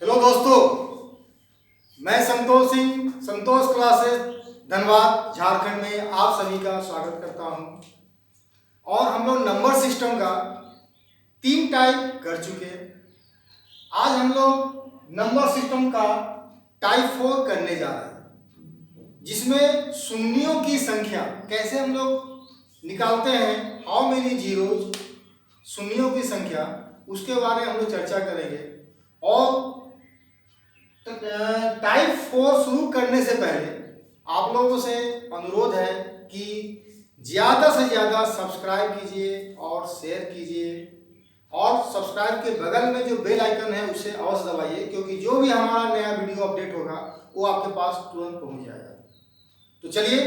Hello दोस्तों, मैं संतोष सिंह, संतोष classes Dhanbad Jharkhand में आप सभी का स्वागत करता हूं। और हम लोग नंबर सिस्टम का 3 टाइप कर चुके हैं। आज हम लोग नंबर सिस्टम का टाइप 4 करने जा रहे हैं, जिसमें शून्यों की संख्या कैसे हम लोग निकालते हैं, हाउ मेनी जीरोज, शून्यों की संख्या, उसके बारे में हम लोग चर्चा करेंगे। और टाइप 4 शुरू करने से पहले आप लोगों से अनुरोध है कि ज़्यादा से ज़्यादा सब्सक्राइब कीजिए और शेयर कीजिए, और सब्सक्राइब के बगल में जो बेल आइकन है उसे अवश्य दबाइए, क्योंकि जो भी हमारा नया वीडियो अपडेट होगा वो आपके पास तुरंत पहुंच जाएगा। तो चलिए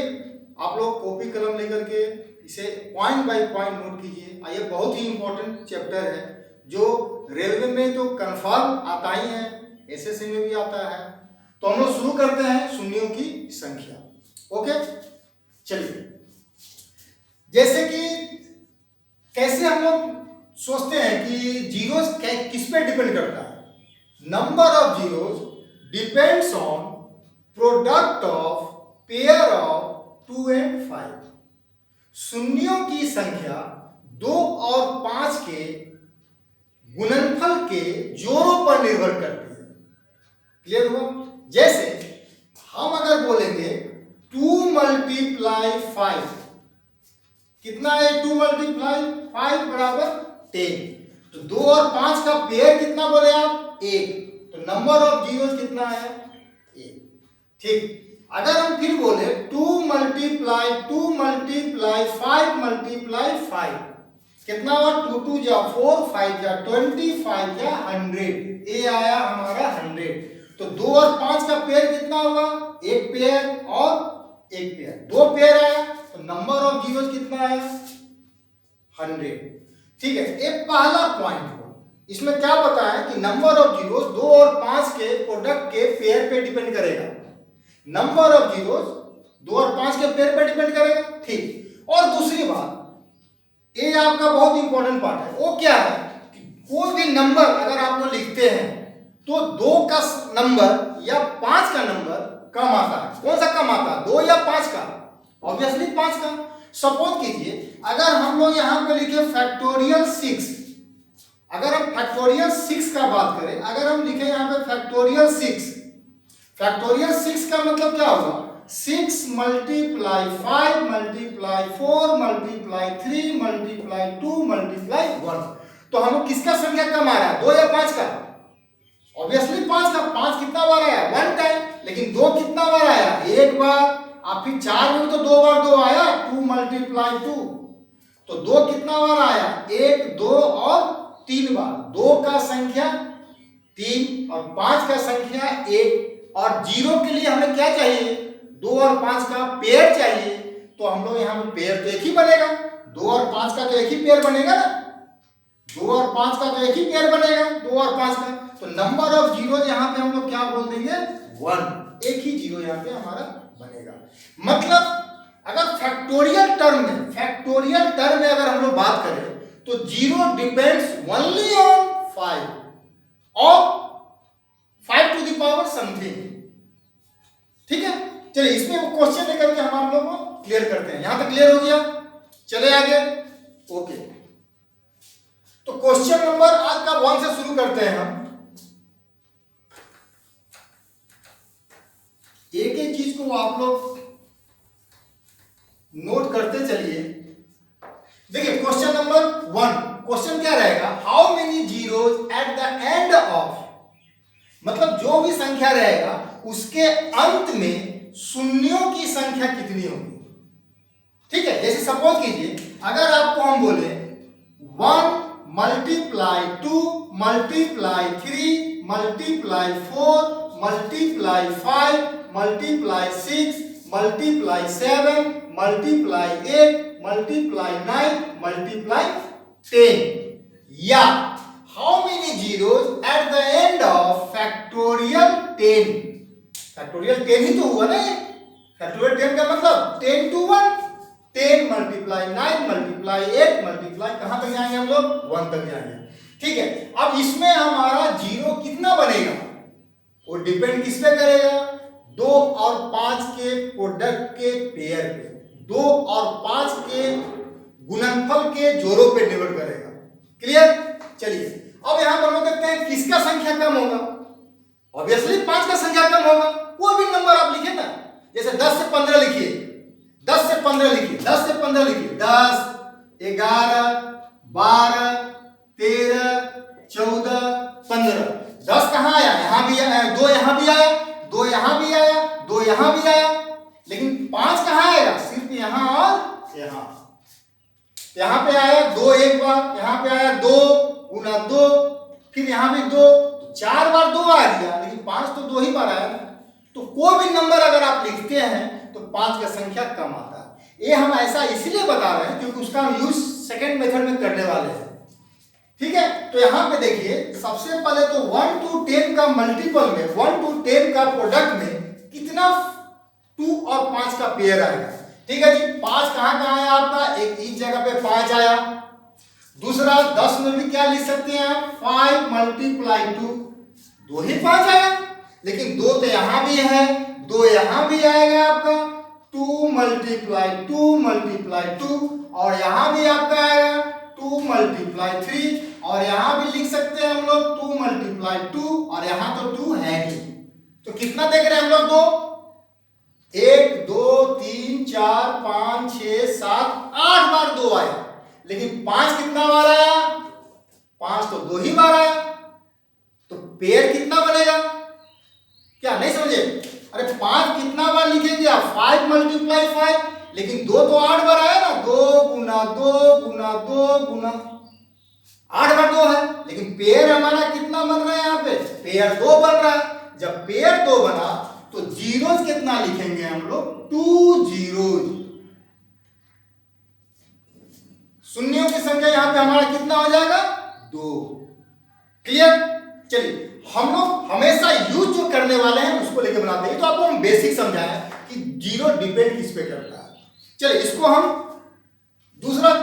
आप लोग कॉपी कलम लेकर के इसे पॉइंट बाय पॉइंट नोट कीजिए। ये बहुत ही इंपॉर्टेंट चैप्टर है, जो रेलवे में तो कंफर्म आता ही है, एसएससी में भी आता है। तो हम लोग शुरू करते हैं शून्यों की संख्या। ओके, चलिए। जैसे कि कैसे हम लोग सोचते हैं कि जीरोस किस पे डिपेंड करता है। Number of zeros depends on product of pair of 2 and 5। शून्यों की संख्या 2 और 5 के गुणनफल के जोड़ों पर निर्भर करती है। क्लियर हुआ? जैसे हम अगर बोलेंगे 2 × 5, कितना है 2 × 5 बराबर 10। तो 2 और 5 का पेयर कितना बोले आप? 1। तो नंबर ऑफ जीरोस कितना है? 1। ठीक। अगर हम फिर बोले 2 × 5 कितना हुआ? 2 2 जा 4, 5 जा 20, 5 जा 100। ये आया हमारा 100। तो 2 और 5 का पेयर कितना हुआ? एक पेयर और एक पेयर, 2 पेयर आया। तो नंबर ऑफ जीरोस कितना आया? 100। ठीक है, ये पहला पॉइंट हुआ। इसमें क्या बताया कि नंबर ऑफ जीरोस 2 और 5 के प्रोडक्ट के पेयर पे डिपेंड करेगा। नंबर ऑफ जीरोस 2 और 5 के पेयर पे डिपेंड करेगा। ठीक। और दूसरी बात, ये आपका बहुत इंपॉर्टेंट पार्ट है। वो क्या है कि कोई भी नंबर अगर आप लोग लिखते हैं तो 2 का नंबर या 5 का नंबर कम आता है। कौन सा कम आता है? 2 या 5 का? ऑब्वियसली 5 का। सपोज कीजिए अगर हम लोग यहां पे लिखे फैक्टोरियल 6, अगर हम फैक्टोरियल 6 का बात करें, अगर हम लिखे यहां पे फैक्टोरियल 6, फैक्टोरियल 6 का मतलब क्या होगा? 6 × 5 × 4 × 3 × 2 × 1। तो हम किसका संख्या कम आ रहा है? 2 या 5 का? ऑब्वियसली 5 का। 5 कितना बार आया? 1 टाइम। लेकिन 2 कितना बार आया? 1 बार। आप फिर 4 में तो 2 बार 2 आया, 2 × 2। तो 2 कितना बार आया? 1, 2 और 3 बार। 2 का संख्या 3 और 5 का संख्या 1। और जीरो के लिए हमें क्या चाहिए? 2 और 5 का पेयर चाहिए। तो हम लोग यहाँ पे पेयर तो एक ही बनेगा, 2 और 5 का तो एक ही पेयर बनेगा ना। 2 और 5 का तो एक ही पेयर बनेगा, 2 और 5 का। तो नंबर ऑफ जीरो यहाँ पे हम लोग क्या बोल देंगे? 1। एक ही जीरो यहाँ पे हमारा बनेगा। मतलब अगर फैक्टोरियल टर्म में अगर हम लोग बात करें तो जीरो डिपेंड्स ओनली ऑन 5 और 5 टू द पावर समथिंग। ठीक है, चलिए इसमें क्वेश्चन लेकर के हम आप लोगों को क्लियर करते हैं। यहां तक क्लियर हो गया? चले आगे। ओके, तो क्वेश्चन नंबर आज का 1 से शुरू करते हैं हम। एक एक चीज को आप लोग नोट करते चलिए। देखिए क्वेश्चन नंबर 1, क्वेश्चन क्या रहेगा? How many zeros eight the end of, मतलब जो भी संख्या रहेगा उसके अंत में शून्यों की संख्या कितनी होगी। ठीक है, जैसे सपोज कीजिए अगर आपको हम बोले 1 × 2 × 3 × 4 × 5 × 6 × 7 × 8 × 9 × 10, या how many zeros at the end of factorial 10। Factorial 10 ही तो हुआ ना ये। फैक्टोरियल 10 का मतलब 10 to 1, 10 × 9 × 8 × कहां तक जाएंगे हम लोग? 1 तक जाएंगे। ठीक है, अब इसमें हमारा जीरो कितना बनेगा? तो डिपेंड किस पे करेगा? 2 और 5 के प्रोडक्ट के पेयर पे, 2 और 5 के गुणनफल के जोड़ों पे निर्भर करेगा। क्लियर? चलिए अब यहां पर हम देखते हैं किसका संख्या कम होगा। ऑब्वियसली 5 का संख्या कम होगा। कोई भी नंबर आप लिखिए ना, जैसे 10 से 15 लिखिए, 10 से 15 लिखिए, 10 से 15 लिखिए, 10, 11, 12, 13, 14, 15। 10 कहाँ आया? यहाँ भी आया, 2 यहाँ भी आया, 2 यहाँ भी आया, 2 यहाँ भी आया, लेकिन 5 कहाँ आएगा? सिर्फ यहाँ और यहाँ। यहाँ पे आया 2 एक बार, यहाँ पे आया 2 गुना 2, फिर यहाँ भी 2, 4 बार 2 आ गया, लेकिन 5 तो 2 ही बार आया ना। तो कोई भी नंबर अगर आप लिखते हैं तो 5 का संख्या कम आता है। ये हम ऐसा इसलिए बता रहे हैं क्योंकि उसका हम यूज सेकेंड मेथड में करने वाले हैं। ठीक है, तो यहाँ पे देखिए सबसे पहले तो 1 to 10 का मल्टीपल में, 1 to 10 का प्रोडक्ट में कितना 2 और 5 का पेयर आएगा। ठीक है जी, 5 कहाँ आया आपका? एक इस जगह पे 5 आया। दूसरा 10 में भी क्या लिख सकते हैं आप? 5 मल्टीप्लाई 2, 2 ही 5 आया, लेकिन 2 तो यहाँ भी है, 2 यहाँ भी आएगा आपका, 2 मल्टीप्लाई 2 मल्टीप्लाई 2, और यहाँ भी आपका आएगा 2 मल्टीप्लाई 3, और यहाँ भी लिख सकते हैं हम लोग 2 मल्टीप्लाई 2, और यहाँ तो 2 है नहीं। तो कितना देख रहे हैं हम लोग? 2, 1 2 3 4 5 6 7 8 बार 2 आया, लेकिन 5 कितना बार आया? 5 तो 2 ही बार आया। तो पेयर कितना बनेगा? क्या नहीं समझे? अरे 5 कितना बार लिखेंगे आप? 5 मल्टीप्लाई 5, लेकिन 2 तो 8 बार आया ना, 2 गुना 2 गुना 2 गुना 8 बार 2 है, लेकिन पेयर हमारा कितना बन रहा है? यहाँ पे पेयर 2 बन रहा है। जब पेयर 2 बना तो जीरोज कितना लिखेंगे हम लोग? 2 जीरोज। शून्यों की संख्या यहाँ पे हमारा कितना हो जाएगा? 2। क्लियर? चलिए हम लोग हमेशा यूज जो करने वाले हैं उसको लेके बनाते हैं। तो आपको हम बेसिक समझाया कि जीरो डिपेंड किस पे करता है। चलिए इसको हम दूसरा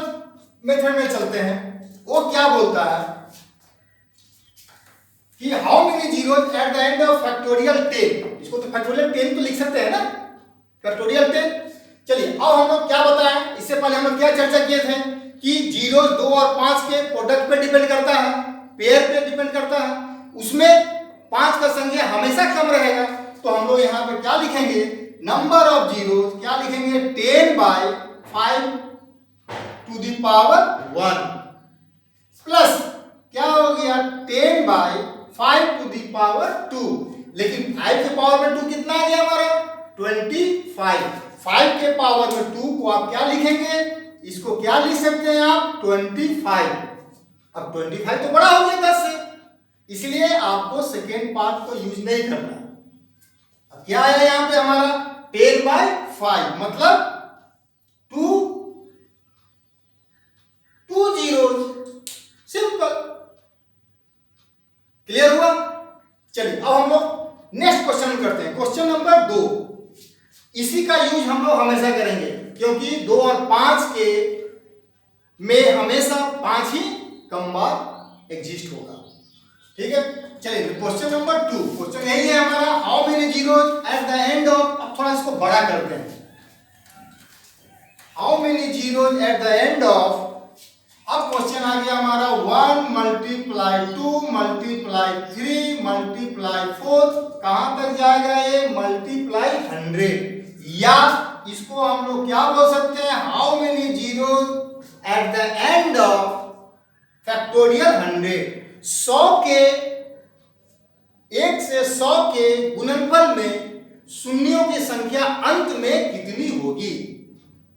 मेथड में चलते हैं। वो क्या बोलता है कि how many zeros at the end of factorial 10। इसको तो फैक्टोरियल 10 तो लिख सकते हैं ना, फैक्टोरियल 10। चलिए अब हम लोग क्या बताएं, इससे पहले हम लोग क्या चर्चा किए थे कि जीरोज 2 और 5 के प्रोडक्ट पे डिपेंड करता है, पेयर पे डिपेंड करता है, उसमें 5 का संख्या हमेशा कम रहेगा। तो हम लोग यहाँ पे क्या लिखेंगे? नंबर ऑफ जीरोज क्या लिखेंगे? 10/5 टू द पावर 1 प्लस क्या हो गया? 10/5 टू द पावर 2, लेकिन 5 के पावर में 2 कितना आ गया हमारा? 25। 5 के पावर में 2 को आप क्या लिखेंगे? इसको क्या लिख सकते हैं आप? 25। अब 25 तो बड़ा हो गया 10 से, इसलिए आपको सेकेंड पार्ट को यूज नहीं करना। अब क्या है यहाँ पे हमारा? 10/5 मतलब 2 जीरोज। सिंपल। क्लियर हुआ? चलिए अब हम लोग नेक्स्ट क्वेश्चन करते हैं, क्वेश्चन नंबर 2। इसी का यूज हम लोग हमेशा करेंगे क्योंकि 2 और 5 के में हमेशा 5 ही कम बार एग्जिस्ट होगा। ठीक है, चलिए क्वेश्चन नंबर 2। क्वेश्चन यही है हमारा, how many zeros at the end of. अब थोड़ा इसको बड़ा करते हैं। How many zeros at the end of. अब क्वेश्चन आ गया हमारा 1 मल्टीप्लाई 2 मल्टीप्लाई 3 मल्टीप्लाई 4, कहां तक जाएगा ये? मल्टीप्लाई 100। या इसको हम लोग क्या बोल सकते हैं? How many zeros at the end of factorial 100। 100 के 1 से 100 के गुणनफल में शून्यों की संख्या अंत में कितनी होगी?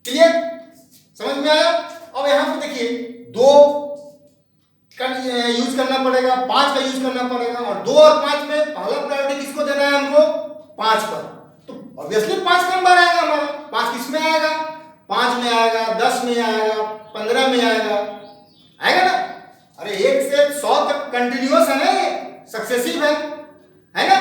क्लियर? समझ में आया? अब यहां पे देखिए 2 का यूज करना पड़ेगा, 5 का यूज करना पड़ेगा, और 2 और 5 में पहला प्रायोरिटी किसको देना है हमको? 5 पर। तो ऑब्वियसली 5 कम बार आएगा हमारा। 5 किस में आएगा? 5 में आएगा, 10 में आएगा, 15 में आएगा, आएगा ना? अरे 1 से 100 तक कंटिन्यूअस है ना, ये सक्सेसिव है ना?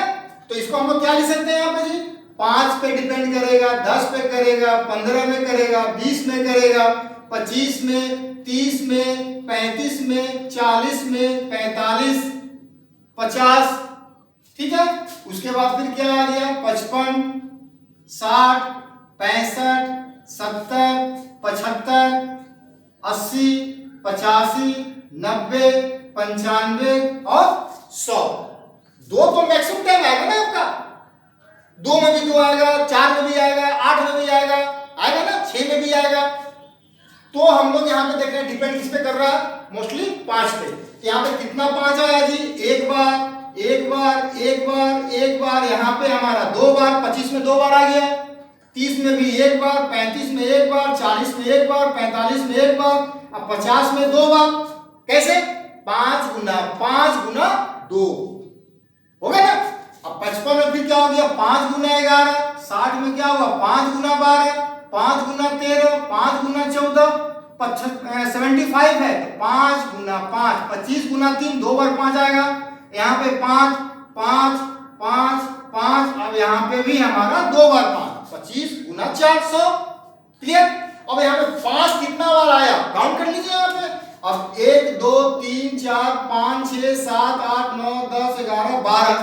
तो इसको हम लोग क्या लिख सकते हैं यहाँ पे जी? 5 पे डिपेंड करेगा, 10 पे करेगा, 15 में करेगा, 20 में करेगा, 25 में, 30 में, 35 में, 40 में, 45, 50। ठीक है। उसके बाद फिर क्या आ गया, 55, 60, 65, 70, 75, 80, 85, 90, 95 और 100। 2 तो मैक्सिमम टाइम आएगा ना आपका, 2 में भी 2 आएगा, 4 में भी आएगा, 8 में भी आएगा ना, 6 में भी आएगा। तो हम लोग यहाँ पे देख रहे हैं डिपेंड किस पे कर रहा है, मोस्टली 5 पे। यहाँ पे कितना 5 आया जी, एक बार, यहाँ पे हमारा 2 बार, 25 में 2 बार आ गया, 30 में भी 1 बार, 35 में 1 बार, 40 में 1 बार, 45 में 1 बार, अब 50 में 2 बार। कैसे, 5 गुना 2 हो गया ना। अब 55 में फिर क्या हो गया, 5 गुना 11, 60 में क्या हुआ, 5 गुना 12, 5 गुना 13, 5 गुना 14, 75 है, 5 गुना 5, 25 गुना 3, 2 बार 5 आएगा, यहाँ पे 5, 5, 5, 5, अब यहाँ पे भी हमारा 2 बार 5, 25 गुना 400। क्लियर। अब यहाँ पे 5 कितना बार आया, काउंट कर लीजिए यहाँ पे। अब 1 2 3 4 5 6 7 8 9 10 11 12,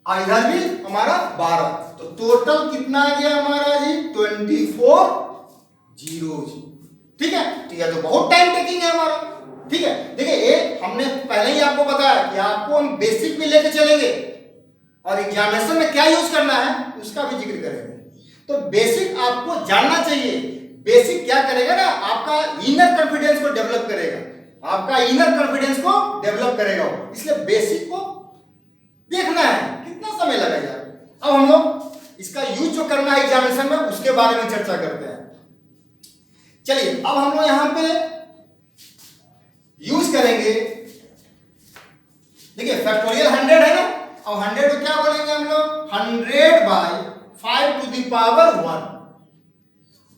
और इधर भी हमारा 12, तो टोटल कितना आ गया हमारा जी, 24 जीरोज। ठीक है, ठीक है, तो बहुत टाइम टेकिंग है हमारा। ठीक है, देखिए ये हमने पहले ही आपको बताया कि आपको हम बेसिक में लेके चलेंगे और एग्जामिनेशन में क्या यूज करना है उसका भी जिक्र करेंगे। तो बेसिक आपको जानना चाहिए। बेसिक क्या करेगा ना, आपका इनर कॉन्फिडेंस को डेवलप करेगा, इसलिए बेसिक को देखना है, कितना समय लगेगा। अब हम लोग इसका यूज जो करना है एग्जामिनेशन में उसके बारे में चर्चा करते हैं। चलिए, अब हम लोग यहां पे यूज करेंगे, देखिए फैक्टोरियल 100 है ना, अब 100 को क्या बोलेंगे हम लोग, 100 by 5 to the power 1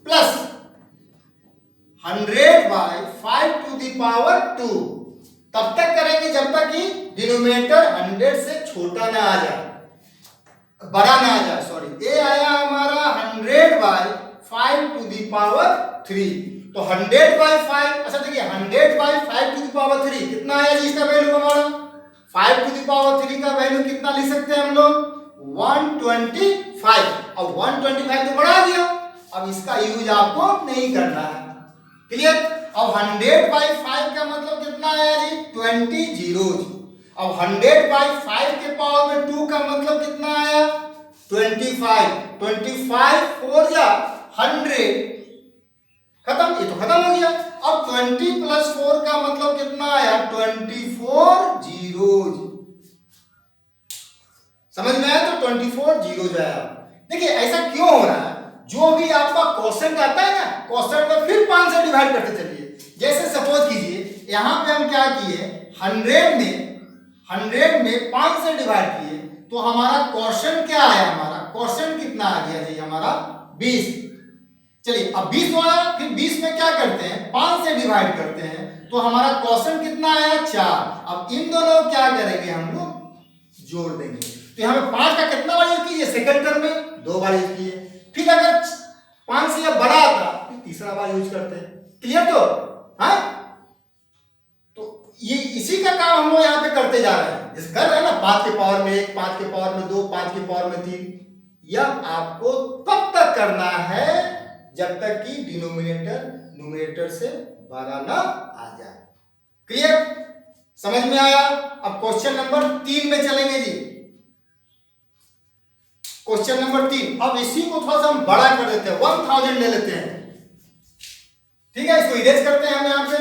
plus 100 by 5 to the power 2। तब तक करेंगे जब तक कि डिनोमिनेटर 100 से छोटा ना आ जाए, बड़ा ना आ जाए, सॉरी। ये आया हमारा 100 बाई 5 टू द पावर 3, तो 100 बाई 5, अच्छा देखिए 100 बाई 5 टू द पावर 3 कितना आया जी, इसका वैल्यू हमारा 5 टू द पावर 3 का वैल्यू कितना लिख सकते हैं हम लोग, 125। अब 125 तो बड़ा आ गया, अब इसका यूज आपको नहीं करना है। क्लियर। अब 100 बाई 5 का मतलब कितना आया जी, 20 जीरोज। अब 100 बाई 5 के पावर में 2 का मतलब कितना आया, 25। 25 4 जा 100, खत्म, ये तो खत्म हो गया। अब 20 प्लस 4 का मतलब कितना आया, 24 जीरोज। समझ में आया, तो 24 जीरोज आया। देखिए ऐसा क्यों हो रहा है, जो भी आपका क्वेश्चन आता है ना, क्वेश्चन में फिर 5 से डिवाइड करते चलिए। जैसे सपोज कीजिए यहां पे हम क्या किए, 100 में 5 से डिवाइड किए, तो हमारा क्वेश्चन क्या आया, हमारा क्वेश्चन कितना आ गया जी, हमारा 20। चलिए अब 20 वाला, फिर 20 में क्या करते हैं, 5 से डिवाइड करते हैं, तो हमारा क्वेश्चन कितना आया, 4। अब इन दोनों क्या करेंगे, हम लोग जोड़ देंगे। तो यहाँ पे 5 का कितना बार यूज कीजिए, सेकंड टर्म में 2 बार यूज किए। फिर अगर 5 से बड़ा आता फिर तीसरा बार यूज करते हैं। क्लियर। तो हाँ, तो ये इसी का काम हम लोग यहाँ पे करते जा रहे हैं, जैसे कर रहे हैं ना, 5 के पावर में 1, 5 के पावर में 2, 5 के पावर में 3। यह आपको तब तक करना है जब तक कि डिनोमिनेटर न्यूमरेटर से बड़ा ना आ जाए। क्लियर, समझ में आया। अब क्वेश्चन नंबर 3 में चलेंगे जी। क्वेश्चन नंबर 3, अब इसी को थोड़ा सा हम बड़ा कर देते हैं, 1000 ले लेते हैं। ठीक है, इसको इरेज करते हैं हम यहां पे।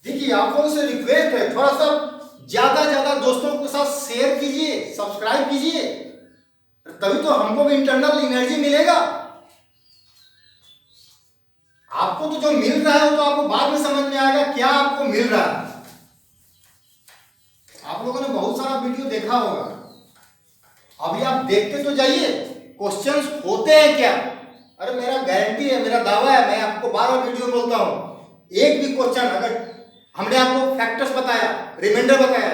देखिए आप लोगों से रिक्वेस्ट है, थोड़ा सा ज्यादा दोस्तों के साथ शेयर कीजिए, सब्सक्राइब कीजिए, तभी तो हमको भी इंटरनल एनर्जी मिलेगा। आपको तो जो मिल रहा है वो तो आपको बाद में समझ में आएगा क्या आपको मिल रहा है। आप लोगों ने बहुत सारा वीडियो देखा होगा, अभी आप देखते तो जाइए क्वेश्चंस होते हैं क्या। अरे मेरा गारंटी है, मेरा दावा है, मैं आपको 12 वीडियो बोलता हूं, एक भी क्वेश्चन अगर हमने आपको फैक्टर्स बताया, रिमाइंडर बताया,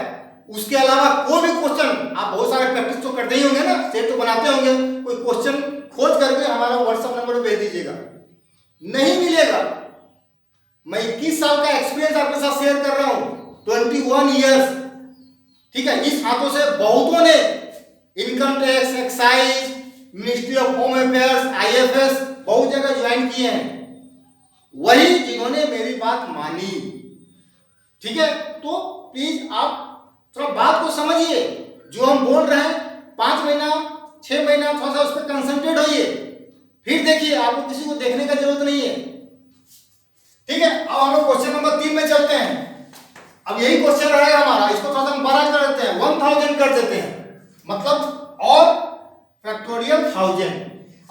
उसके अलावा कोई भी क्वेश्चन, आप बहुत सारे प्रैक्टिस तो करते ही होंगे ना, सेट तो बनाते होंगे, कोई क्वेश्चन खोज करके हमारा व्हाट्सएप नंबर पर भेज दीजिएगा, नहीं मिलेगा। मैं 21 साल का एक्सपीरियंस आपके साथ शेयर कर रहा हूं, 21 ईयर्स। ठीक है, इस हाथों से बहुतों ने income tax, excise, ministry of home affairs, IFS बहुत जगह ज्वाइन किए हैं, वही जिन्होंने मेरी बात मानी। ठीक है, तो प्लीज आप थोड़ा बात को समझिए, जो हम बोल रहे हैं 5 महीना 6 महीना थोड़ा सा उस पर कंसंट्रेट होइए, फिर देखिए, आपको किसी को देखने का जरूरत नहीं है। ठीक है, अब हम लोग क्वेश्चन नंबर 3 में चलते हैं। अब यही क्वेश्चन रहेगा हमारा, इसको थोड़ा सा हम बड़ा कर देते हैं, 1000 कर देते हैं, मतलब और फैक्टोरियल 1000।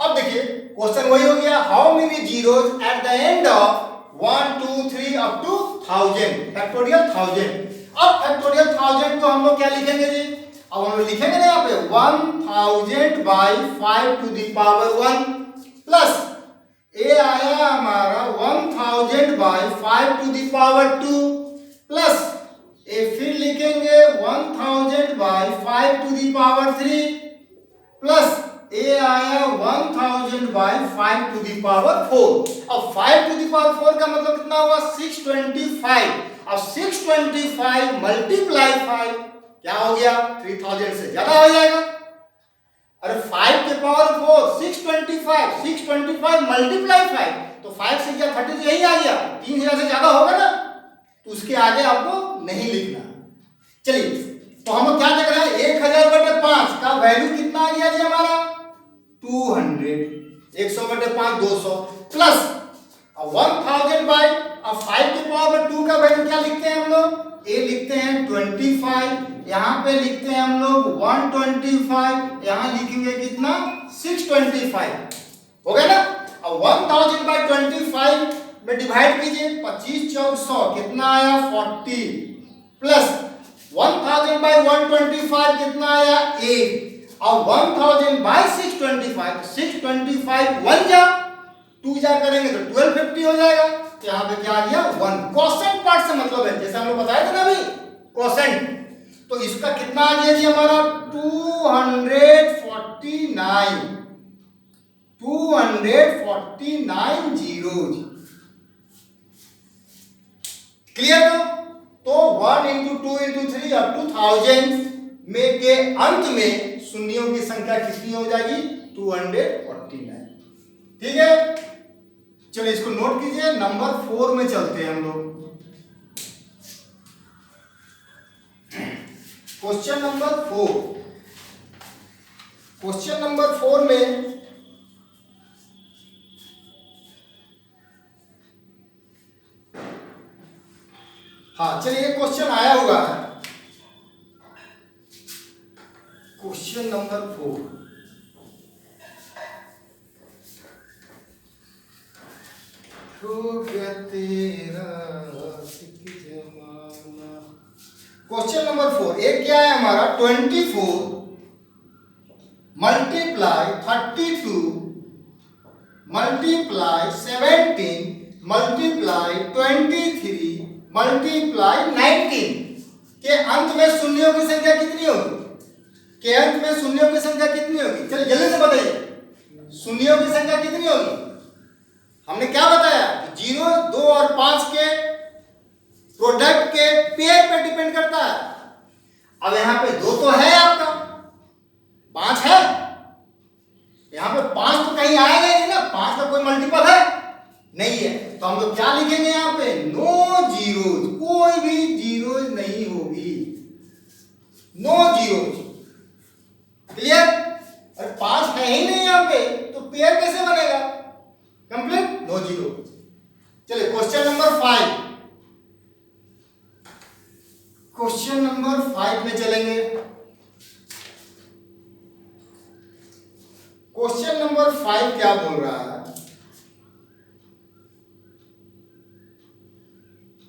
अब देखिए क्वेश्चन वही हो गया, how many zeros at the end of 1 2 3 up to 1000, factorial 1000। अब फैक्टोरियल 1000 को हम लोग क्या लिखेंगे जी, अब हम लोग लिखेंगे ना यहाँ पे 1000 by 5 to the power 1 plus ये आया हमारा 1000 by 5 to the power 2 plus ये फिर लिखेंगे 1000 by 5 to the power 3 plus ये आया 1000 बाई 5 टू द पावर 4। अब 5 टू द पावर 4 का मतलब कितना हुआ, 625। अब 625 मल्टीप्लाई 5 क्या हो गया, 3000 से ज्यादा हो जाएगा। अरे 5 के पावर 4 625 मल्टीप्लाई 5, तो 5 से क्या 30 यही आ गया, 3000 से ज्यादा होगा ना, तो उसके आगे आपको नहीं लिखना। चलिए, तो हम लोग क्या देख रहे हैं, 1000/5 का वैल्यू कितना आ गया जी हमारा 200, 100/5 200 प्लस 1000 बाई, अब 5 के पावर 2 का वैल्यू क्या लिखते हैं हम लोग, ए लिखते हैं 25, यहाँ पे लिखते हैं हम लोग 125, यहाँ लिखेंगे कितना 625, हो गया ना। अब 1000/25 में डिवाइड कीजिए, 25 चौक 100 कितना आया 40 प्लस 1000/125 कितना आया 8। अब 1000/625, 625 1 जा 2 जा करेंगे तो 1250 हो जाएगा, तो यहाँ पे क्या आ गया 1। क्वोशेंट पार्ट से मतलब है, जैसे हम लोग बताए थे ना अभी क्वोशेंट, तो इसका कितना आ गया जी हमारा 249 जीरोज। क्लियर? तो 1 into 2 into 3 up to 1000 में के अंत में शून्यों की संख्या कितनी हो जाएगी 249। ठीक है, चलिए इसको नोट कीजिए। नंबर 4 में चलते हैं हम लोग। क्वेश्चन नंबर 4, क्वेश्चन नंबर 4 में हाँ चलिए क्वेश्चन आया होगा, क्वेश्चन नंबर 4, क्वेश्चन नंबर 4 एक क्या है हमारा 24 मल्टीप्लाई 32 मल्टीप्लाई 17 मल्टीप्लाई 23 मल्टीप्लाई 19 के अंत में शून्यों की संख्या कितनी होगी, के अंत में शून्यों की संख्या कितनी होगी, चलिए जल्दी से बताइए शून्यों की संख्या कितनी होगी। हमने क्या बताया, 0 2 और 5 के प्रोडक्ट के पेयर पे डिपेंड करता है। अब यहां पे 2 तो है आपका, 5 है, यहां पे 5 तो कहीं आएगा नहीं ना, 5 का कोई मल्टीपल है नहीं है, तो हम लोग क्या लिखेंगे यहाँ पे नो जीरोज, कोई भी जीरोज नहीं होगी, नो जीरोज। क्लियर? अरे 5 है ही नहीं यहाँ पे तो पेयर कैसे बनेगा, कंप्लीट नो जीरो। चलिए क्वेश्चन नंबर 5, क्वेश्चन नंबर 5 में चलेंगे। क्वेश्चन नंबर 5 क्या बोल रहा है,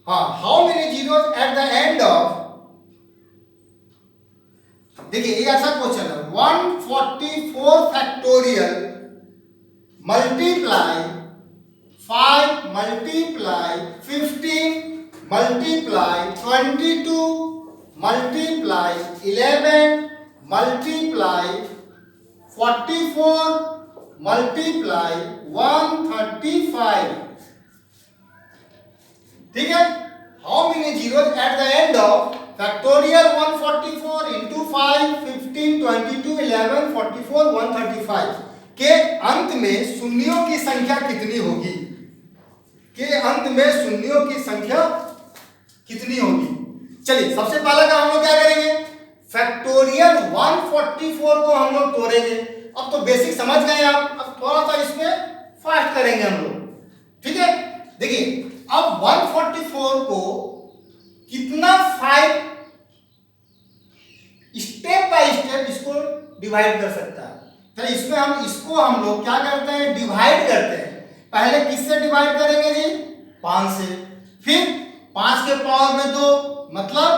हाँ how many zeros at the end of, देखिए ये ऐसा क्वेश्चन है 144 factorial multiply 5 multiply 15 multiply 22 multiply 11 multiply 44 multiply 135। ठीक है, how many zeros at the end of factorial 144 into 5 15 22 11 44 135 के अंत में शून्यों की संख्या कितनी होगी? के अंत में शून्यों की संख्या कितनी होगी? चलिए सबसे पहला काम हम लोग क्या करेंगे, फैक्टोरियल 144 को हम लोग तोड़ेंगे। अब तो बेसिक समझ गए आप, अब थोड़ा सा इसमें फास्ट करेंगे हम लोग, ठीक है। देखिए अब 144 को कितना 5 स्टेप बाय स्टेप इसको डिवाइड कर सकता है। तो इसमें इसको हम लोग क्या करते हैं, डिवाइड करते हैं। पहले किससे डिवाइड करेंगे जी, 5 से, फिर 5 के पावर में 2 मतलब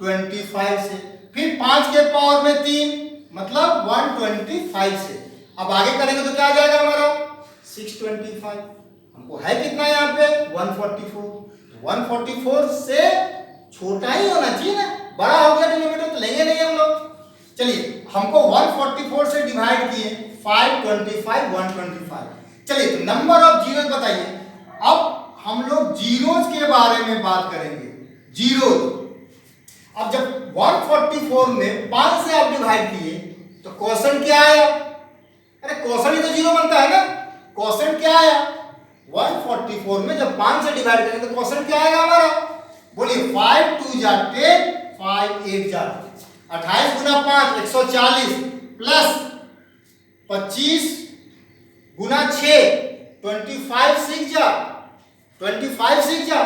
25 से, फिर 5 के पावर में 3 मतलब 125 से। अब आगे करेंगे तो क्या आ जाएगा हमारा 625। हमको है कितना यहाँ पे 144, 144 से छोटा ही होना चाहिए ना, बड़ा हो गया डिनोमिनेटर तो लेंगे नहीं हम लोग। चलिए हमको 144 से डिवाइड किए 5 25 125। चलिए तो नंबर ऑफ जीरोज बताइए। अब हम लोग जीरोज के बारे में बात करेंगे, जीरोज। अब जब 144 में 5 से आप डिवाइड किए तो क्वोशंट क्या आया, अरे क्वोशंट ही तो जीरो बनता है ना, क्वोशंट क्या आया 144 में जब 5 से डिवाइड करेंगे तो क्वोशंट क्या आएगा हमारा, बोलिए 5 2 जा 10 5 8 जा 28 गुना 5 140 प्लस 25 गुना 6 25 6 जा 25 6 जा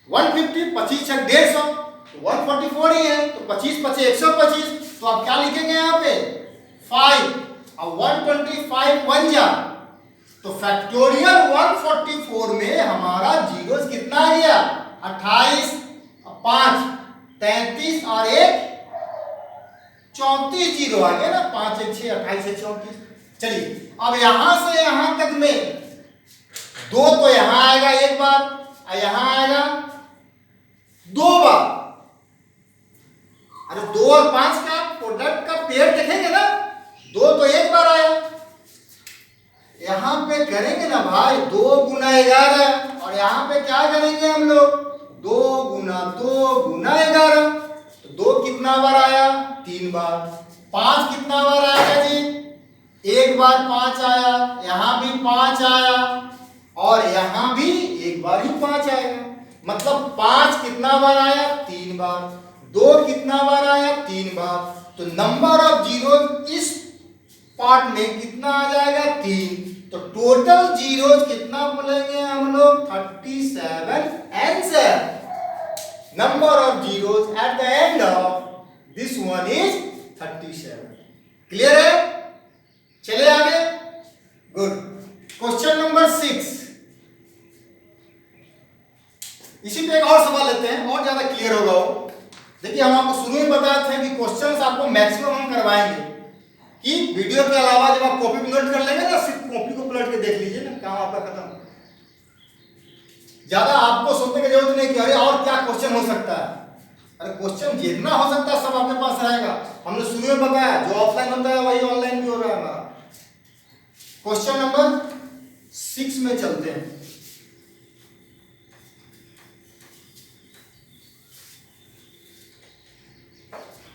150 25 6 150 144 ही है तो 25 25 125। तो आप क्या लिखेंगे यहाँ पे 5 और 125 1 जा, तो फैक्टोरियल 144 में हमारा जीरोस कितना आ गया 28 और 5 33 और 1 34 जीरो आ गया ना, 5 1 6 28 से 34। चलिए अब यहां से यहां तक में 2 तो यहां आएगा एक बार और यहां आएगा 2 बार। अरे 2 और 5 का प्रोडक्ट का पेयर देखेंगे ना, 2 तो एक बार आया, यहां पे करेंगे ना भाई 2 गुना 11 और यहां पे क्या करेंगे हम लोग 2 गुना 11। तो 2 कितना बार आया 3 बार, 5 कितना बार आएगा जी एक बार 5 आया, यहां भी 5 आया और यहां भी एक बार ही 5 आएगा, मतलब 5 कितना बार आया 3 बार, 2 कितना बार आया 3 बार। तो नंबर ऑफ जीरोज इस पार्ट में कितना आ जाएगा 3। तो टोटल जीरोज कितना बोलेंगे हम लोग 37 answer. Number of zeros at the end of this one is 37। Clear है, चले आगे, गुड। क्वेश्चन नंबर 6, इसी पे एक और सवाल लेते हैं और ज्यादा क्लियर होगा वो। देखिए हम आपको शुरू में बताया था कि क्वेश्चंस आपको मैक्सिमम हम करवाएंगे कि वीडियो के अलावा जब आप कॉपी में नोट कर लेंगे ना, सिर्फ कॉपी को पलट के देख लीजिए ना, काम आपका खत्म। ज्यादा आपको सोचने की जरूरत नहीं कि अरे और क्या क्वेश्चन हो सकता है, अरे क्वेश्चन जितना हो सकता है सब आपके पास रहेगा। हमने शुरू में बताया जो ऑफलाइन होता है वही ऑनलाइन भी हो रहा है हमारा। क्वेश्चन नंबर 6 में चलते हैं।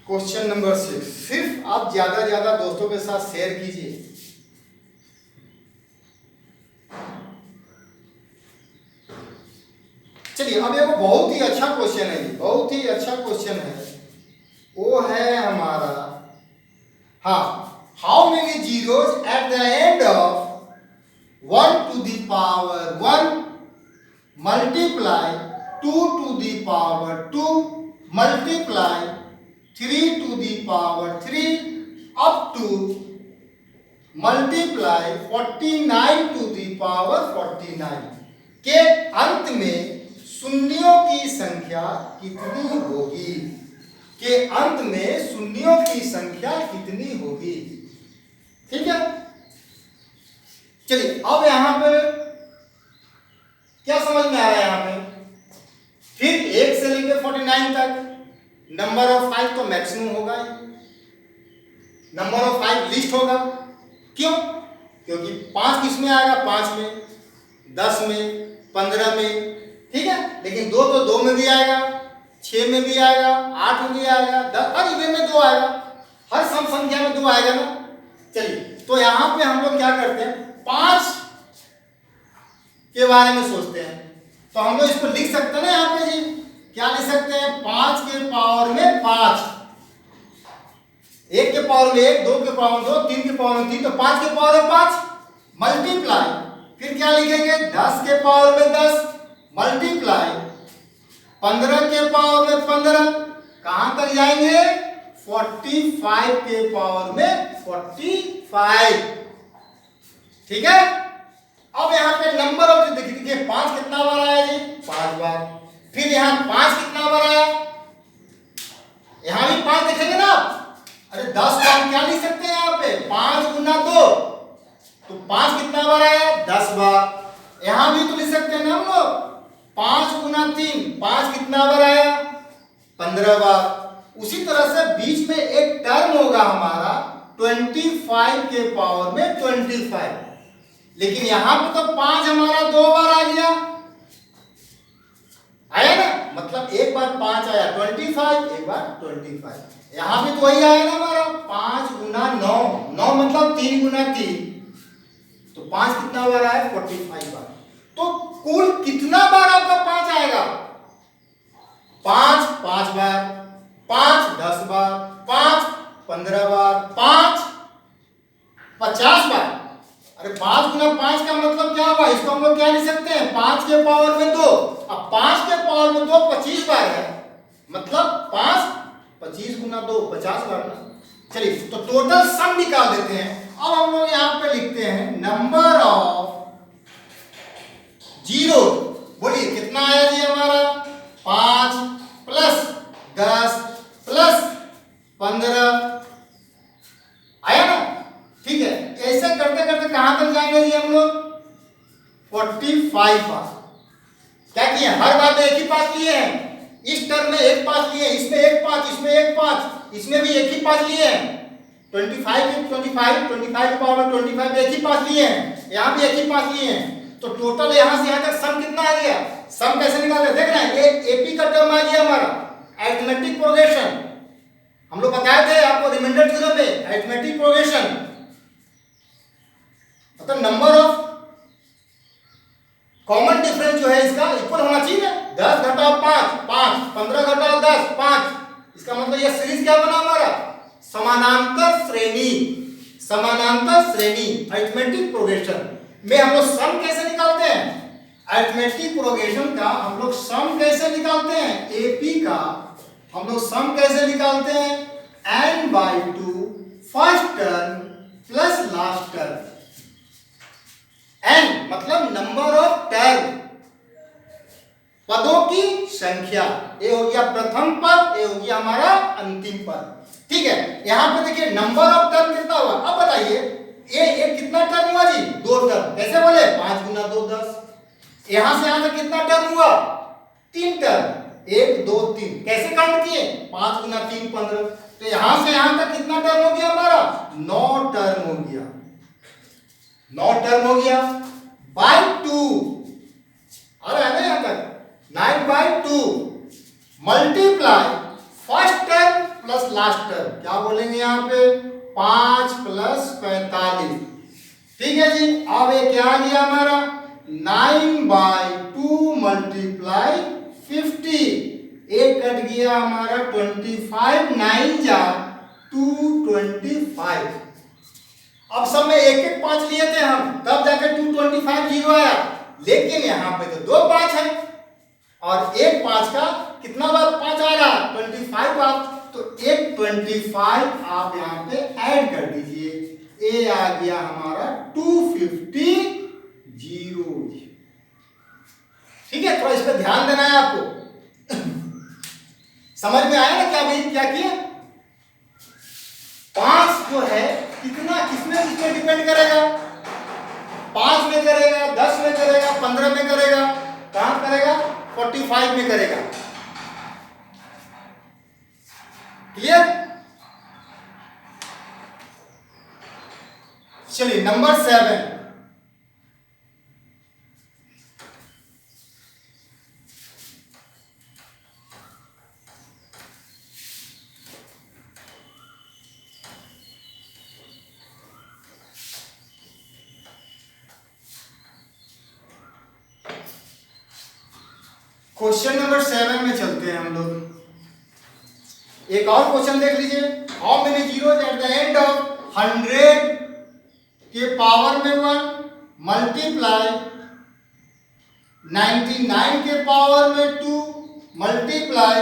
क्वेश्चन नंबर 6, सिर्फ आप ज्यादा दोस्तों के साथ शेयर कीजिए। चलिए अब एक बहुत ही अच्छा क्वेश्चन है, बहुत ही अच्छा क्वेश्चन है, वो है हमारा, हाँ, how many zeros at the end of 1 to the power 1 multiply 2 to the power 2 multiply 3 to the power 3 up to multiply 49 to the power 49 के अंत में शून्यों की संख्या कितनी होगी, के अंत में शून्यों की संख्या कितनी होगी। ठीक है, चलिए अब यहां पे क्या समझ में आ रहा है, यहां पे फिर 1 से लेकर 49 तक नंबर ऑफ 5 तो मैक्सिमम होगा ही, नंबर ऑफ 5 लिस्ट होगा। क्यों, क्योंकि 5 किस में आएगा, 5 में, 10 में, 15 में, ठीक है, लेकिन 2 तो 2 में भी आएगा, 6 में भी आएगा, 8 में भी आएगा, 10 हर इवेंट में 2 आएगा, हर सम संख्या में 2 आएगा ना। चलिए, तो यहाँ पे हम लोग क्या करते हैं, 5 के बारे में सोचते हैं। तो हम लोग इसको लिख सकते हैं ना यहाँ पे जी, क्या लिख सकते हैं, 5 के पावर में 5, 1 के पावर में 1, 2 के पावर में 2, 3 के पावर में 3, तो 5 के पावर में 5 मल्टीप्लाई, फिर क्या लिखेंगे, 10 के पावर में 10 मल्टीप्लाई, 15 के पावर में 15, कहां तक जाएंगे, 45 के पावर में 45। ठीक है, अब यहाँ पे नंबर ऑफ देखिए 5 कितना बार आया जी, 5 बार, फिर यहाँ 5 कितना बार आया, यहाँ भी 5 देखेंगे ना आप, अरे 10 को हम क्या लिख सकते हैं यहाँ पे, 5 गुना 2, तो 5 कितना बार आया, 10 बार। यहाँ भी तो लिख सकते हैं ना हम लोग, 5 गुना 3, 5 कितना बार आया, 15 बार। उसी तरह से बीच में एक टर्म होगा हमारा 25 के पावर में 25, लेकिन यहां पे तो 5 हमारा 2 बार आ गया, आया ना, मतलब एक बार 5 आया 25, एक बार 25, यहां भी तो वही आया ना हमारा 5 गुना 9, 9 मतलब 3 गुना 3, तो 5 कितना बार आया, 45 बार। तो कुल कितना बार आपका 5 आएगा, 5 5 बार, 5 10 बार, 5 15 बार, 5 50 बार। अरे 5 गुना 5 का मतलब क्या हुआ, इसको हम लोग क्या लिख सकते हैं, 5 के पावर में 2, अब 5 के पावर में 2 25 बार है, मतलब 5 25 गुना 2 50 बार ना। चलिए, तो टोटल सम निकाल देते हैं। अब हम लोग यहाँ पे लिखते हैं नंबर ऑफ जीरो, बोलिए कितना आया जी हमारा, 5 प्लस 10 प्लस 15 आया ना। ठीक है, ऐसे करते करते कहां तक जाएंगे जी हम लोग, 45 बार। क्या किए, हर बार में एक ही 5 लिए हैं, इस टर्म में एक 5 लिए, इसमें एक 5, इसमें एक 5, इसमें भी एक ही 5 लिए हैं, 25 के पावर में 25 एक ही 5 लिए हैं, यहाँ भी एक ही 5 लिए हैं, तो टोटल यहां से यहां तक सम कितना आ गया, सम कैसे निकाले, देख रहे हैं, ये एपी का टर्म आ गया हमारा, अरिथमेटिक प्रोग्रेशन, हम लोग बताए थे आपको रिमाइंडर थ्योरम में, अरिथमेटिक प्रोग्रेशन मतलब नंबर ऑफ कॉमन डिफरेंस जो है इसका इक्वल होना चाहिए, 10 घटाओ 5 5, 15 घटाओ 10 5, इसका मतलब ये सीरीज क्या बना हमारा, समानांतर श्रेणी, समानांतर श्रेणी। अरिथमेटिक प्रोग्रेशन में हम लोग सम कैसे निकालते हैं, अरिथमेटिक प्रोग्रेशन का हम लोग सम कैसे निकालते हैं, एपी का हम लोग सम कैसे निकालते हैं, n/2 first term plus last term, n मतलब नंबर ऑफ टर्म, पदों की संख्या, ये हो गया प्रथम पद, ये हो गया हमारा अंतिम पद। ठीक है, यहां पे देखिए नंबर ऑफ टर्म कितना हुआ, अब बताइए ये कितना टर्म हुआ जी, 2 टर्म, कैसे बोले 5 गुना 2 10, यहां से यहां तक कितना टर्म हुआ, 3 टर्म, 1 2 3, कैसे काउंट किए, 5 गुना 3 15, तो यहां से यहां तक कितना टर्म हो गया हमारा, 9 टर्म हो गया, 9 टर्म हो गया, बाय 2 आ रहा है ना यहां तक, 9/2 multiply first term plus last term, क्या बोलेंगे यहाँ पे, 5 प्लस 45। ठीक है जी, अब ये क्या आ गया हमारा, 9/2 मल्टीप्लाई 50, एक कट गया हमारा 25, 9 जा 225। अब सब में एक एक 5 लिए थे हम, तब जाकर 225 जीरो आया, लेकिन यहाँ पे तो 2 5 है और एक 5 का कितना बार 5 आ रहा, 25 बार, तो एक 25 आप यहाँ पे ऐड कर दीजिए, ये आ गया हमारा 250 जीरो। ठीक है, थोड़ा इस पर ध्यान देना है आपको। समझ में आया ना क्या भाई क्या किया, 5 जो है कितना किसमें डिपेंड करेगा, 5 में करेगा, 10 में करेगा, 15 में करेगा, कहां करेगा, 45 में करेगा। क्लियर, चलिए नंबर 7, क्वेश्चन नंबर 7 में चलते हैं हम लोग। एक और क्वेश्चन देख लीजिए। How many zeros at the end of 100 के पावर में 1 मल्टीप्लाई 99 के पावर में 2 मल्टीप्लाई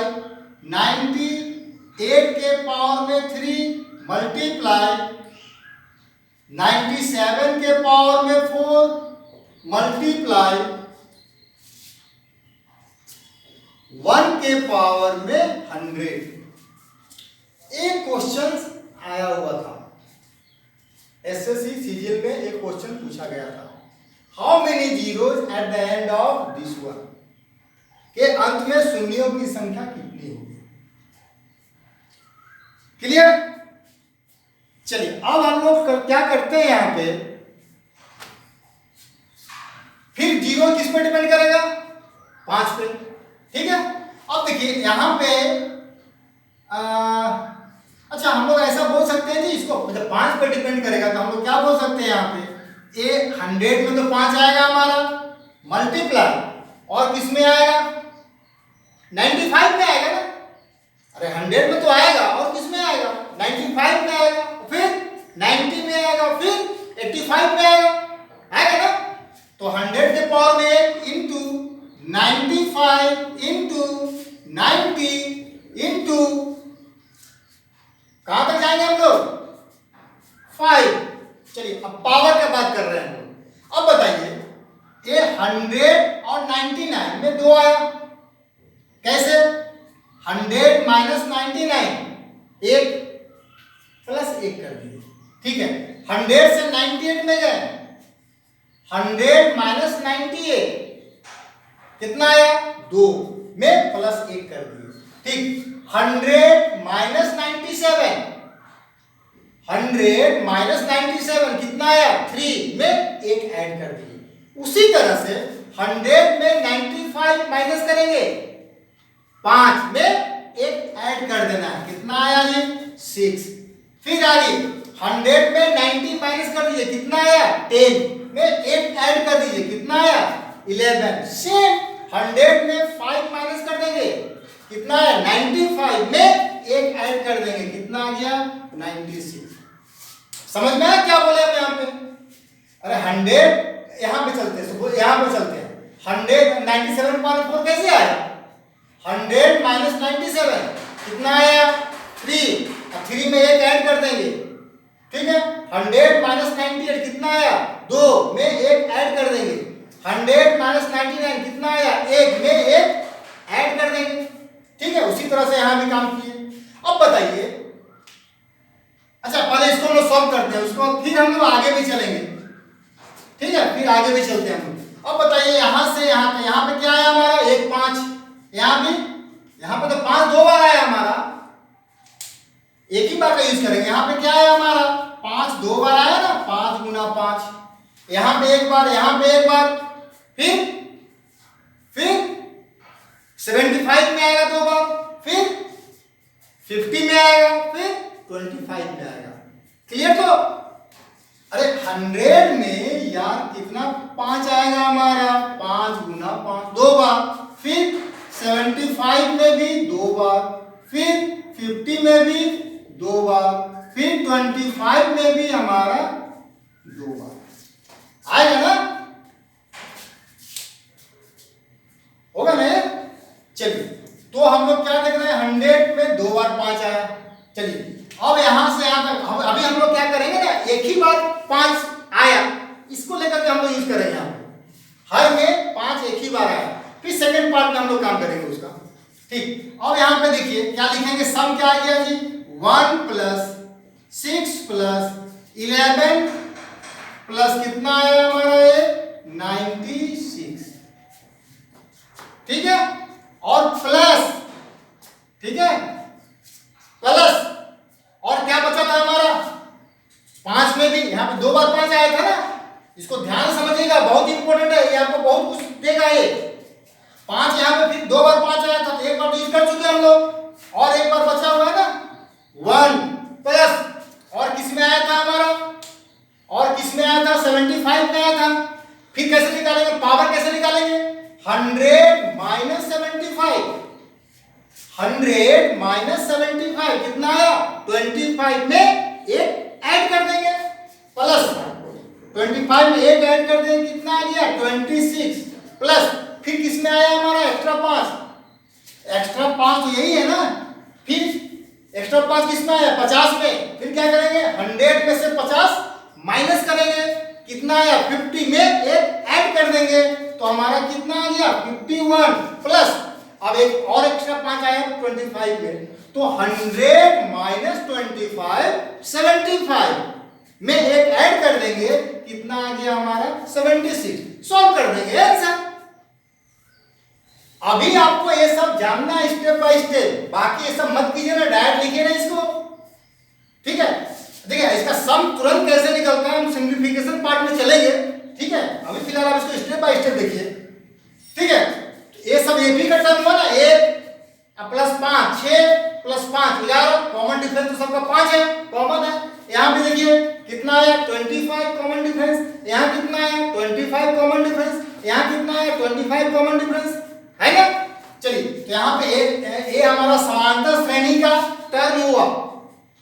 98 के पावर में 3 मल्टीप्लाई 97 के पावर में 4 मल्टीप्लाई 1 के पावर में 100। एक क्वेश्चन आया हुआ था एसएससी सीजीएल में, एक क्वेश्चन पूछा गया था, how many zeros at the end of this one, के अंत में शून्यों की संख्या कितनी होगी। क्लियर? चलिए अब हम लोग क्या करते हैं यहां पे, फिर जीरो किस पे डिपेंड करेगा, 5 पे। ठीक है, अब देखिए यहां पे अच्छा हम लोग ऐसा बोल सकते हैं जी, इसको मतलब 5 पे डिपेंड करेगा तो हम लोग क्या बोल सकते हैं यहाँ पे, ए 100 में तो 5 आएगा हमारा, मल्टीप्लाई और किस में आएगा, 95 में आएगा ना। अरे 100 में तो आएगा और किस में आएगा, 95 में आएगा, फिर 90 में आएगा, फिर 85 में आएगा ना। तो 100 के पावर में 1 इंटू 95 इंटू 90 इंटू कहां तक जाएंगे हम लोग, 5। चलिए अब पावर का बात कर रहे हैं हम लोग। अब बताइए ये 100 और 99 में 2 आया, कैसे, 100 माइनस 99 1 प्लस 1 कर दिए। ठीक है, 100 से 98 में गए, 100 माइनस 98 कितना आया, 2 में प्लस 1 कर दिए। ठीक, 100 माइनस 97, 100 माइनस 97 कितना आया, 3 में 1 ऐड कर दिए। उसी तरह से 100 में 95 माइनस करेंगे, 5 में 1 ऐड कर देना है, कितना आया जी, 6। फिर आगे 100 में 90 माइनस कर दीजिए, कितना आया, 10 में 1 ऐड कर दीजिए, कितना आया, 11। सेम 100 में 5 माइनस कर देंगे, कितना है, 95 में 1 ऐड कर देंगे, कितना आ गया, 96। समझ में आया क्या बोले हम यहाँ पे। अरे 100 यहाँ पे चलते हैं, यहाँ पे चलते हैं, 100 97 पावर 4 कैसे आया, 100 माइनस 97 कितना आया, 3, 3 में 1 ऐड कर देंगे। ठीक है, 100 माइनस 98 कितना आया, 2 में 1 ऐड कर देंगे। 100 माइनस 99 कितना आया, 1 में 1 ऐड कर देंगे। ठीक है, उसी तरह से यहां भी काम किए। अब बताइए, अच्छा पहले इसको हम लोग सॉल्व करते हैं, उसको फिर हम लोग आगे भी चलेंगे। ठीक है, फिर आगे भी चलते हैं हम लोग। अब बताइए यहां से यहाँ पे क्या आया हमारा, 1 5, यहाँ भी यहाँ पे तो 5 2 बार आया हमारा, एक ही बार का यूज करेंगे। यहाँ पे क्या आया हमारा, 5 2 बार आया ना, 5 गुना 5, यहाँ पे 1 बार, यहाँ पे 1 बार, फिर 75 में आएगा 2 बार, फिर 50 में आएगा, फिर 25 में आएगा। क्लियर? तो अरे 100 में यार कितना 5 आएगा हमारा, 5 गुना 5 2 बार, फिर 75 में भी 2 बार, फिर 50 में भी 2 बार, फिर 25 में भी हमारा 2 बार आएगा ना, होगा ना। चलिए तो हम लोग क्या देख रहे हैं, 100 में 2 बार 5 आया। चलिए अब यहां से यहां तक अभी हम लोग क्या करेंगे ना, एक ही बार 5 आया, इसको लेकर के हम लोग यूज करेंगे। यहाँ पे हर में 5 एक ही बार आया, फिर सेकंड पार्ट में हम लोग काम करेंगे उसका। ठीक, अब यहाँ पे देखिए क्या लिखेंगे, सम क्या आ गया जी, 1 प्लस 6 प्लस 11 प्लस कितना आया हमारा ये 96। ठीक है, और प्लस, ठीक है, प्लस और क्या बचा था हमारा, 5 में भी यहाँ पे 2 बार 5 आया था ना, इसको ध्यान समझिएगा, बहुत इंपॉर्टेंट है ये, आपको बहुत कुछ देगा ये। 5 यहाँ पे फिर 2 बार 5 आया था, तो एक बार तो यूज कर चुके हम लोग, और एक बार बचा हुआ है ना 1 प्लस, और किस में आया था हमारा, और किस में आया था 75 में आया था। फिर कैसे निकालेंगे, पावर कैसे निकालेंगे, 100 माइनस 100 माइनस 75 कितना आया 25 में एक ऐड कर देंगे प्लस 25 में एक ऐड कर देंगे कितना आ गया 26 प्लस फिर किसमें आया हमारा एक्स्ट्रा 5 तो यही है ना फिर एक्स्ट्रा 5 किसमें आया 50 में फिर क्या करेंगे 100 में से 50 माइनस करेंगे कितना आया 50 में एक ऐड कर देंगे तो हमारा कितना आ गया 51 प्लस अब एक और एक्स्ट्रा 5 आया 25 में तो 100 माइनस 25 75 में एक ऐड कर देंगे कितना आ गया हमारा 76 सॉल्व कर देंगे आंसर। अभी आपको ये सब जानना है स्टेप बाय स्टेप बाकी ये सब मत कीजिए ना डायरेक्ट लिखिए ना इसको ठीक है। देखिए इसका सम तुरंत कैसे निकलता है हम सिंप्लीफिकेशन पार्ट में चलेंगे ठीक है। अभी फिलहाल आप इसको स्टेप बाय स्टेप देखिए ठीक है। ये सब ए बी का टर्म हुआ ना 1 प्लस 5 6 प्लस 5 11 कॉमन डिफरेंस तो सबका 5 है कॉमन है। यहाँ पे देखिए कितना आया 25 कॉमन डिफरेंस यहाँ कितना आया 25 कॉमन डिफरेंस यहाँ कितना आया 25 कॉमन डिफरेंस है ना। चलिए तो यहाँ पे ए हमारा समांतर श्रेणी का टर्म हुआ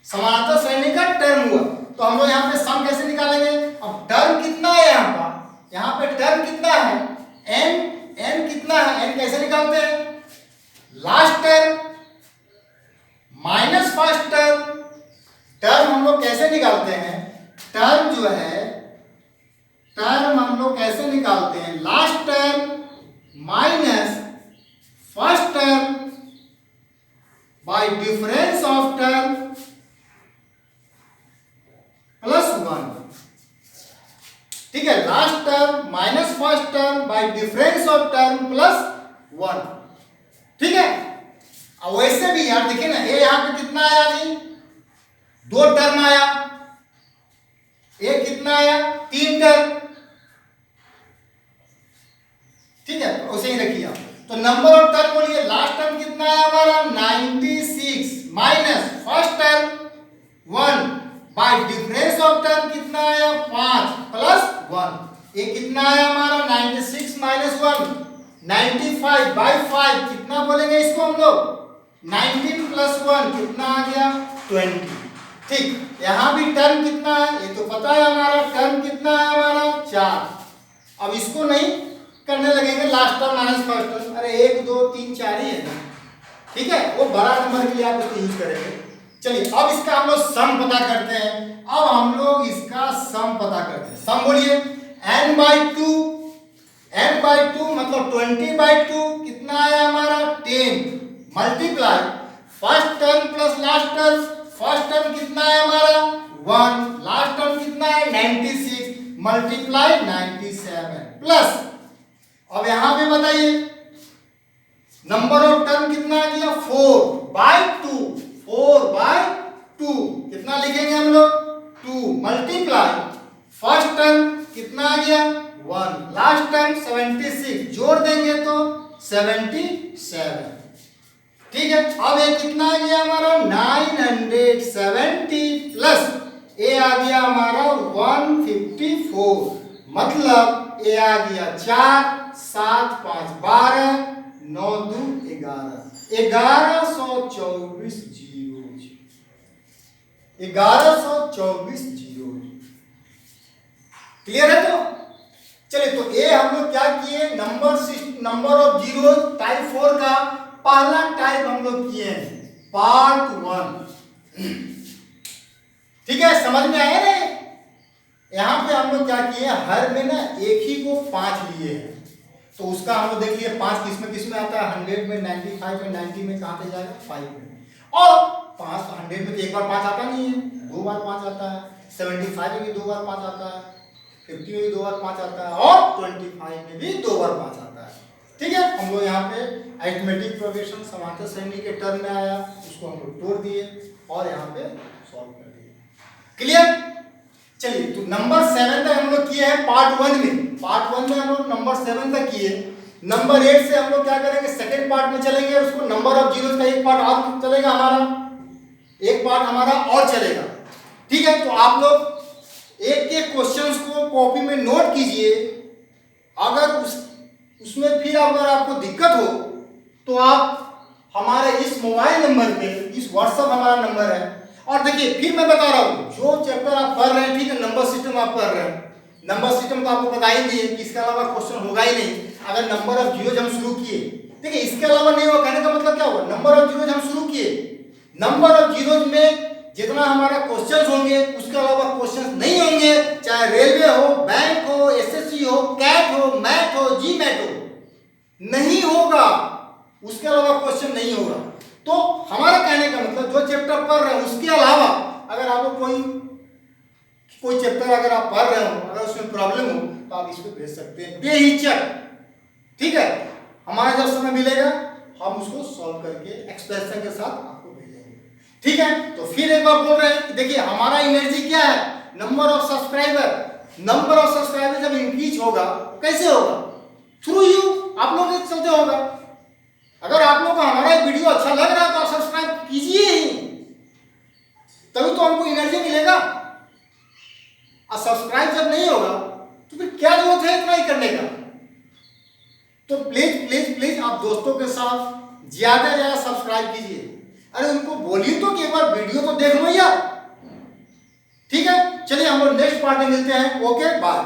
समांतर श्रेणी का टर्म हुआ तो हम लोग यहाँ पे सम कैसे निकालेंगे। अब टर्म कितना है यहाँ पे टर्म कितना है n कितना है n कैसे निकालते हैं last term minus first term हम लोग कैसे निकालते हैं टर्म जो है टर्म हम लोग कैसे निकालते हैं last term minus first term by difference of term plus 1 ठीक है। Last term minus first term by difference of term plus 1 ठीक है। अब वैसे भी यार देखिए ना ये यहाँ पे कितना आया अभी 2 टर्म आया ये कितना आया 3 टर्म ठीक है तो उसे ही रखिए आप। तो नंबर ऑफ टर्म बोलिए लास्ट टर्म कितना आया हमारा 96 minus first term 1 bye difference of term कितना आया 5 प्लस 1 ये कितना आया हमारा 96 माइनस 1 95 बाय 5 कितना बोलेंगे इसको हम लोग 19 प्लस 1 कितना आ गया 20 ठीक। यहाँ भी टर्म कितना है ये तो पता है हमारा टर्म कितना है हमारा 4। अब इसको नहीं करने लगेंगे last term minus first term अरे 1 2 3 4 ही है ना ठीक है वो बड़ा नंबर के लिए आप इसको यूज करेंगे। चलिए अब इसका हम लोग सम पता करते हैं। अब हम लोग इसका सम पता करते हैं सम बोलिए n/2 मतलब 20/2 कितना आया हमारा 10 multiply first term plus last term first term कितना है हमारा 1 लास्ट टर्म कितना है 96 मल्टीप्लाई 97 प्लस अब यहां पे बताइए नंबर ऑफ टर्म कितना आ गया 4/2 कितना लिखेंगे हम लोग 2 मल्टीप्लाई फर्स्ट टर्म कितना आ गया 1 लास्ट टर्म 76 जोड़ देंगे तो 77 ठीक है। अब ये कितना आ गया हमारा 970 प्लस ये आ गया हमारा 154 मतलब ये आ गया 4 7 5 12 9 2 11 1124 जीरो क्लियर है। तो चलिए तो ये हम लोग क्या किए नंबर ऑफ जीरो टाइप 4 का पहला टाइप हम लोग किए हैं पार्ट 1 ठीक है समझ में आया ना। यहाँ पे हम लोग क्या किए हर में ना एक ही को 5 लिए हैं तो उसका हम लोग देख लिए 5 किसमें आता है 100 में 95 में 90 में कहाँ पे जाएगा 5 में और 5 100 में तो एक बार 5 आता नहीं है 2 बार 5 आता है 75 में भी 2 बार 5 आता है 50 में भी 2 बार 5 आता है और 25 में भी 2 बार 5 आता है ठीक है। हम लोग यहाँ पे अरिथमेटिक प्रोग्रेशन समांतर श्रेणी के टर्म में आया उसको हम लोग तोड़ दिए और यहाँ पे सॉल्व कर दिए क्लियर। चलिए तो नंबर 7 तक हम लोग किए हैं पार्ट 1 में हम लोग नंबर 7 तक किए। नंबर 8 से हम लोग क्या करेंगे सेकंड पार्ट में चलेंगे उसको नंबर ऑफ जीरोस का एक पार्ट और चलेगा और चलेगा ठीक है। तो आप लोग एक एक क्वेश्चंस को कॉपी में नोट कीजिए अगर उसमें फिर अगर आपको दिक्कत हो तो आप हमारे इस मोबाइल नंबर पे, इस व्हाट्सएप हमारा नंबर है। और देखिए फिर मैं बता रहा हूँ, जो चैप्टर आप पढ़ रहे हैं, ठीक है, नंबर सिस्टम आप पढ़ रहे हैं, नंबर सिस्टम तो आपको पता ही नहीं है कि इसके अलावा क्वेश्चन होगा ही नहीं। अगर नंबर ऑफ जीरोज हम शुरू किए, देखिए इसके अलावा नहीं होगा, कहने का मतलब क्या हुआ, नंबर ऑफ जीरोज हम शुरू किए, नंबर ऑफ जीरोज में जितना हमारा क्वेश्चंस होंगे उसके अलावा क्वेश्चंस नहीं होंगे, चाहे रेलवे हो, बैंक हो, एसएससी हो, कैट हो, मैथ हो, जीमैट हो, नहीं होगा, उसके अलावा क्वेश्चन नहीं होगा। तो हमारा कहने का मतलब जो चैप्टर पढ़ रहे हैं उसके अलावा अगर आपको कोई चैप्टर अगर आप पढ़ रहे हो, अगर उसमें प्रॉब्लम हो तो आप इसको भेज सकते हैं बेहिचक, ठीक है। हमारा जब समय मिलेगा हम उसको सॉल्व करके एक्सप्रेशन के साथ आपको भेजेंगे, ठीक है। तो फिर एक बार बोल रहे हैं कि देखिए हमारा एनर्जी क्या है, number of subscriber. Number of subscriber जब इंक्रीज होगा, कैसे होगा, थ्रू यू, आप लोगों के चलते होगा। अगर आप लोगों को हमारा वीडियो अच्छा लग रहा है तो आप सब्सक्राइब कीजिए ही, तभी तो हमको एनर्जी मिलेगा। और सब्सक्राइब जब नहीं होगा तो फिर क्या जरूरत है इतना ही करने का। तो प्लीज प्लीज प्लीज आप दोस्तों के साथ ज्यादा से ज्यादा सब्सक्राइब कीजिए। अरे उनको बोलिए तो कि एक बार वीडियो तो देख लो यार, ठीक है। चलिए हम लोग नेक्स्ट पार्ट में मिलते हैं। Okay bye.